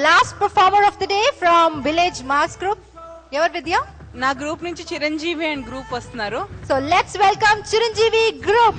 Last performer of the day from Village Mass Group. Evar Vidya? నా group నుంచి Chiranjeevi and group వస్తున్నారు. So let's welcome Chiranjeevi Group.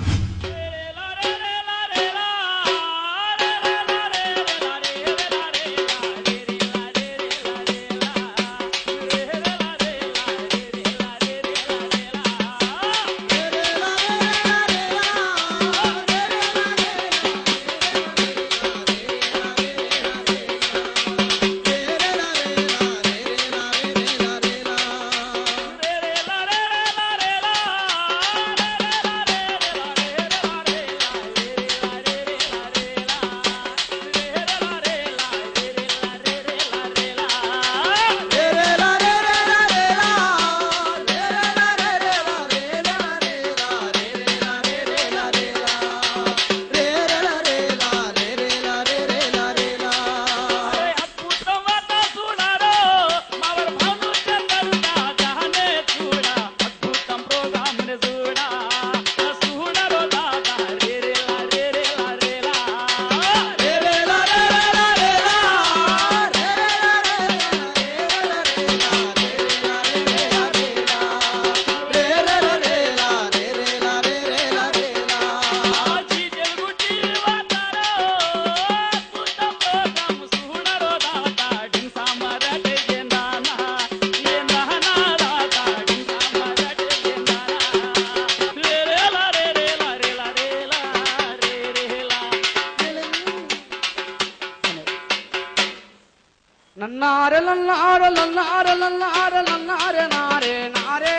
నన్నారే నన్నారే నన్నారే నన్నారే నన్నారే నారే నారే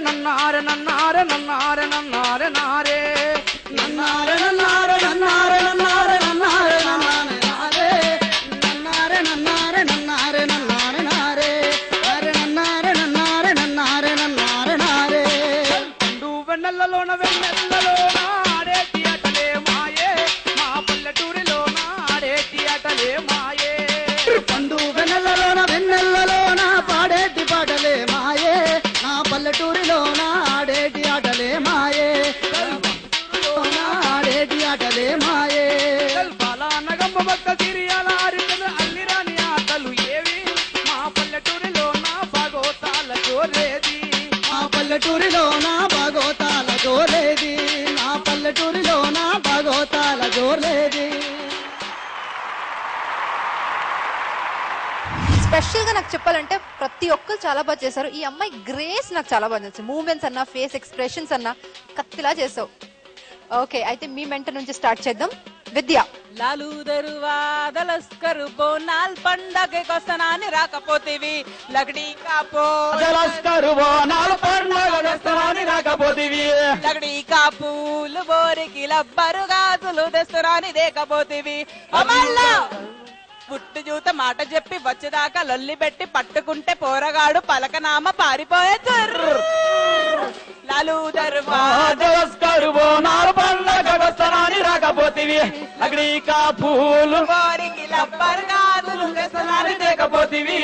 నన్నారే నన్నారే నన్నారే నన్నారే నారే నన్నారే నన్నారే నన్నారే నన్నారే నన్నారే నారే నన్నారే నన్నారే నన్నారే నన్నారే నారే అరే నన్నారే నన్నారే నన్నారే నన్నారే నారే పండు వెన్నెలలోన వెన్నెలలోన ఆడేటి అటలే మాయే మా పల్లెటూరిలోన ఆడేటి అటలే మాయే పండు వెన్నెలలోన వెన్నెలలోన పాడేటి పాటలే మాయే నా పల్లెటూరిలోన ఆడేటి ఆటలే మాయే ఆడేటి ఆటలే మాయే బాలానగమ్మ భక్త తిరియాల అరికలు అల్లిరాని ఆటలు ఏవి మా పల్లెటూరిలోన భాగోతాల జోరేది మా పల్లెటూరిలోన భాగోతాల జోరేది నా పల్లెటూరిలోన భాగోతాల జోరేది. స్పెషల్ గా నాకు చెప్పాలంటే ప్రతి ఒక్కరు చాలా బాగా చేశారు. ఈ అమ్మాయి గ్రేస్ నాకు చాలా బాగా నచ్చింది. మూవ్మెంట్స్ అన్నా, ఫేస్ ఎక్స్ప్రెషన్స్ అన్నా కత్తిలా చేసావు. ఓకే, అయితే మీ మెంట నుంచి స్టార్ట్ చేద్దాం. విద్య. లాలు దరువాదలస్కరు బోనాల్ పండగకొస్తనాని రాకపోతేవి లగడి కాపో దలస్కరు బోనాల్ పండగకొస్తనాని రాకపోతేవి లగడి కాపులు బోరికి లబ్బరు గాజులు తెస్తనాని దేకపోతేవి అమల్లా పుట్టు జూత మాట చెప్పి వచ్చేదాకా లొల్లి పెట్టి పట్టుకుంటే పోరగాడు పలకనామ పారిపోయే తుర్రు లాలు దరువాదలస్కరు బోనాల్ పండగకొస్తనాని రాకపోతేవి లగడి కాపులు బోరికి లబ్బరు గాజులు తెస్తనాని దేకపోతేవి.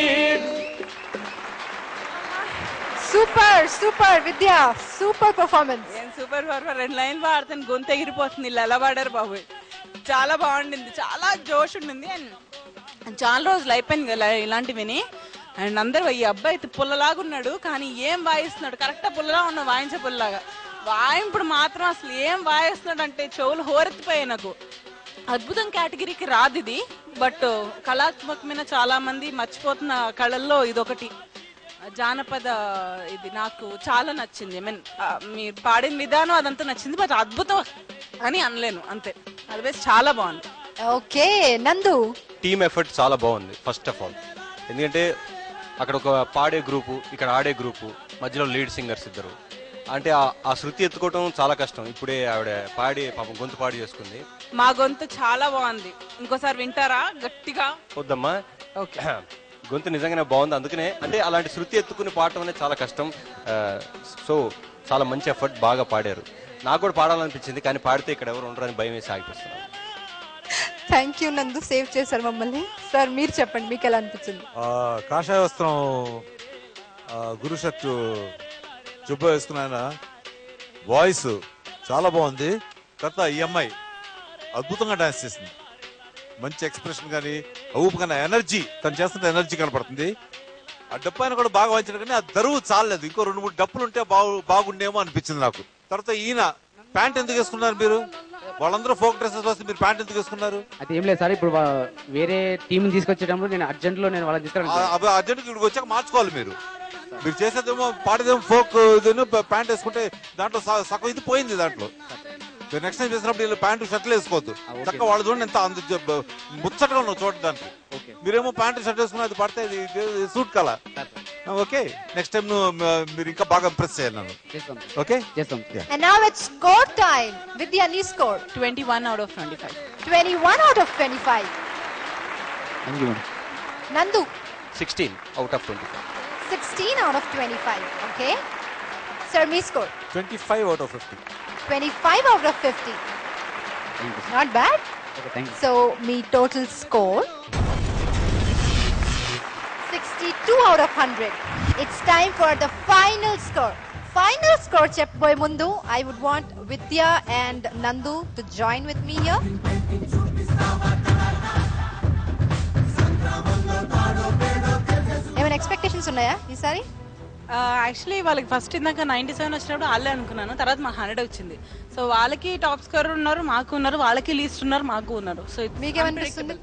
సూపర్ సూపర్ విద్య, సూపర్ పర్ఫార్మెన్స్. ఏం సూపర్ పర్ఫార్. 2 లైన్లు పాడుతాను గొంతు ఎగిరిపోతుంది. ఇలా ఎలా పాడారు బాబు, చాలా బాగుండింది, చాలా జోష్ ఉండింది. అండ్ చాలా రోజులు అయిపోయింది కదా ఇలాంటివిని. అండ్ అందరూ ఈ అబ్బాయి పుల్లలాగా ఉన్నాడు కానీ ఏం వాయిస్తున్నాడు, కరెక్ట్గా పుల్లలా ఉన్నాడు, వాయించే పుల్లలాగా. వాయింపుడు మాత్రం అసలు ఏం వాయిస్తున్నాడు అంటే చెవులు హోరెత్తిపోయాయి నాకు. అద్భుతం కేటగిరీకి రాదు ఇది, బట్ కళాత్మకమైన చాలా మంది మర్చిపోతున్న కళల్లో ఇదొకటి. జానపద ఇది నాకు చాలా నచ్చింది. ఐ మీన్ మీరు పాడిన విధానం అదంతా నచ్చింది, బట్ అద్భుతం అని అనలేను అంతే. అదర్వైజ్ చాలా బాగుంది. ఓకే నందు. టీమ్ ఎఫర్ట్ చాలా బాగుంది ఫస్ట్ ఆఫ్ ఆల్. ఎందుకంటే అక్కడ ఒక పాడే గ్రూపు, ఇక్కడ ఆడే గ్రూపు, మధ్యలో లీడ్ సింగర్స్ ఇద్దరు. అంటే ఆ శృతి ఎత్తుకోవటం చాలా కష్టం. ఇప్పుడే ఆవిడ పాడి పాపం గొంతు పాడి చేసుకుంది. మా గొంతు చాలా బాగుంది, ఇంకోసారి వింటారా గట్టిగా? వద్దమ్మా, ఓకే. గొంతు నిజంగానే బాగుంది, అందుకనే అంటే అలాంటి శృతి ఎత్తుకుని పాడటం అనేది చాలా కష్టం. సో చాలా మంచి ఎఫర్ట్, బాగా పాడారు. నాకు కూడా పాడాలనిపించింది కానీ పాడితే ఇక్కడ ఎవరు ఉండరని భయం వేసి ఆగిపిస్తున్నాను. థ్యాంక్ యూ నందు, సేవ్ చేశారు మమ్మల్ని. సార్ మీరు చెప్పండి, మీకు ఎలా అనిపించింది? కాషాయ వస్త్రం గురు షర్టు జుబ్బ వేసుకున్న వాయిస్ చాలా బాగుంది. తర్వాత ఈ అమ్మాయి అద్భుతంగా డాన్స్ చేసింది. మంచి ఎక్స్ప్రెషన్ కానీ ఊపు కానీ ఎనర్జీ తను చేస్తున్న ఎనర్జీ కనపడుతుంది. ఆ డప్పు ఆయన కూడా బాగా వాయించాడు కానీ ఆ దరువు చాలలేదు. ఇంకో 2-3 డప్పులు ఉంటే బాగుండేమో అనిపించింది నాకు. తర్వాత ఈయన ప్యాంట్ ఎందుకు వేసుకున్నారు మీరు? వాళ్ళందరూ ఫోక్ డ్రెస్సెస్ వస్తే మీరు ప్యాంట్ ఎందుకు వేసుకున్నారు? అది ఏం లేదు సార్, ఇప్పుడు వేరే టీం తీసుకొచ్చేటప్పుడు నేను అర్జెంట్ లో వాళ్ళని తీసుకురాను. అర్జెంట్ ఇక్కడికి వచ్చాక మార్చుకోవాలి మీరు. మీరు చేసేదేమో పాడేదేమో ఫోక్ ప్యాంట్ వేసుకుంటే దాంట్లో సగం ఇది పోయింది. దాంట్లో నెక్స్ట్ టైం చేసినప్పుడు వీళ్ళు ప్యాంటు షర్ట్లు వేసుకోవద్దు. చక్కగా వాళ్ళు చూడండి ఎంత ముచ్చటగా ఉన్నావు చూడడానికి. మీరేమో ప్యాంటు షర్ట్ వేసుకుని అది పడితే సూట్ కల. ఓకే, నెక్స్ట్ టైం మీరు ఇంకా బాగా ఇంప్రెస్ చేయాలి నన్ను. ఓకే, చేస్తాం. And now it's score time. Vidya, any score? 21 out of 25. 21 out of 25. Thank you. Nandu, 16 out of 25. 16 out of 25. Okay. Sir, me score? 25 out of 50. 25 out of 50. Thank you. Not bad. Okay, thank you. So, me total score 62 out of 100. It's time for the final score. Final score చెప్పబోయే ముందు I would want Vidya and Nandu to join with me here. ఏమైనా expectations ఉన్నాయా ఈసారి? Actually వాళ్ళకి first ఇందాక 97 వచ్చినప్పుడు వాళ్ళే అనుకున్నాను, తర్వాత మాకు 100 వచ్చింది. సో వాళ్ళకి టాప్ స్కోర్ ఉన్నారు, మాకు ఉన్నారు, వాళ్ళకి లీస్ట్ ఉన్నారు, మాకు ఉన్నారు. సో మీకేమనిపిస్తుంది?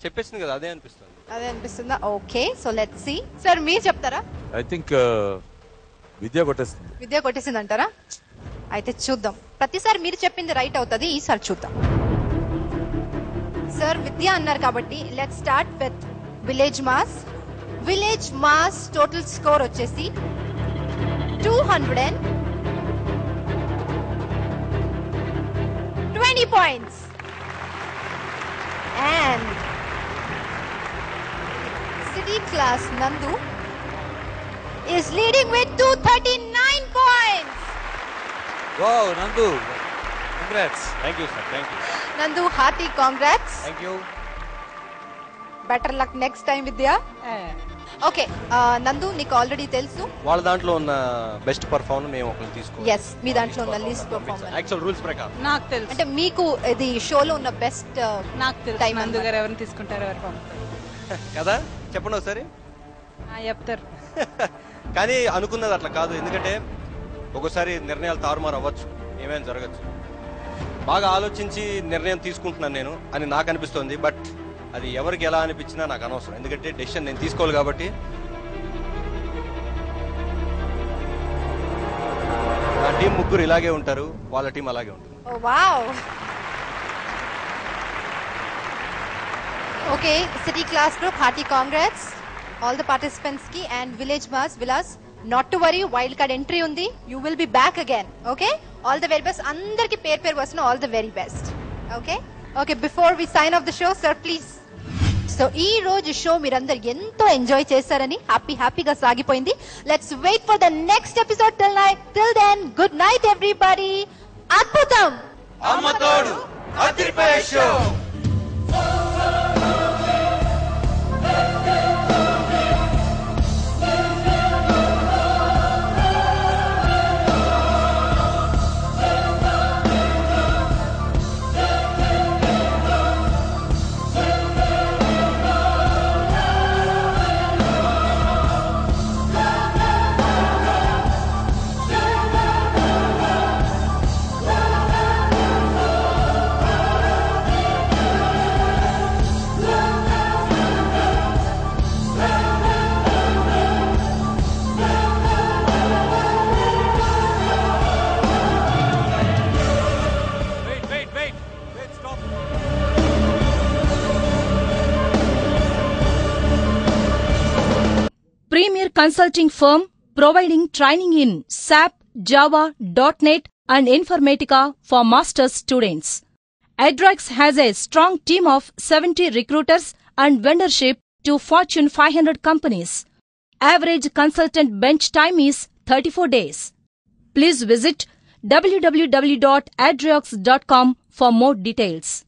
చెప్పేసింది కదా, అదే అనిపిస్తుంది. అదే అనిపిస్తుందా? Okay, so let's see. Sir మీరు చెప్తారా? ఐ థింక్ విద్య కొట్టేస్తుంది. విద్య కొట్టేసింది అంటారా? అయితే చూద్దాం. ప్రతిసారి మీరు చెప్పింది రైట్ అవుతుంది, ఈసారి చూద్దాం. సార్ విద్య అన్నారు కాబట్టి let's start with village mass. Village mass total score వచ్చేసి 220 points. And city class Nandu is leading with 239 points. Wow, Nandu. Congrats. Thank you, sir. Thank you. Nandu, hearty congrats. Thank you. Better luck next time, Vidya. Okay, నందు నీకు already తెలుసు వాళ్ళ దాంట్లో ఉన్న best performer మేము ఒకరిని తీసుకోవాలి. Yes, మీ దాంట్లో ఉన్న లీస్ట్ పర్ఫార్మర్ యాక్చువల్ రూల్స్ ప్రకారం నాకు తెలుసు, అంటే మీకు ఇది షోలో ఉన్న బెస్ట్ నాకు తెలుసు టైం నందు గారు ఎవరిని తీసుకుంటారు, ఎవరు పంపుతారు కదా, చెప్పండి ఒకసారి. చెప్తారు. కానీ అనుకున్నది అట్లా కాదు, ఎందుకంటే ఒకసారి నిర్ణయాలు తారుమారు అవ్వచ్చు, ఏమైనా జరగచ్చు. బాగా ఆలోచించి నిర్ణయం తీసుకుంటున్నాను నేను అని నాకు అనిపిస్తుంది. బట్ అది ఎవరికి ఎలా అనిపించినా నాకు అనవసరం, ఎందుకంటే డెసిషన్ నేను తీసుకోవాలి కాబట్టి. నా టీం ముగ్గురు ఇలాగే ఉంటారు, వాళ్ళ టీం అలాగే ఉంటుంది. Wow. Okay, city class group hearty congrats all the participants కి. And village mass Vilas, not to worry, wild card entry ఉంది, you will be back again. Okay, all the very best. అందరికి పేరు పేరు వస్తున్న all the very best. Okay okay, before we sign off the show, sir please. So ఈ రోజు show మీరందరు ఎంతో enjoy చేశారని, హ్యాపీగా సాగిపోయింది. Let's wait for the next episode. Till then, good night everybody. అద్భుతం. అమ్మతోడు అదిరిపోయే show. Premier consulting firm providing training in SAP, Java, .NET and Informatica for master's students. Adrex has a strong team of 70 recruiters and vendorship to Fortune 500 companies. Average consultant bench time is 34 days. Please visit www.adrex.com for more details.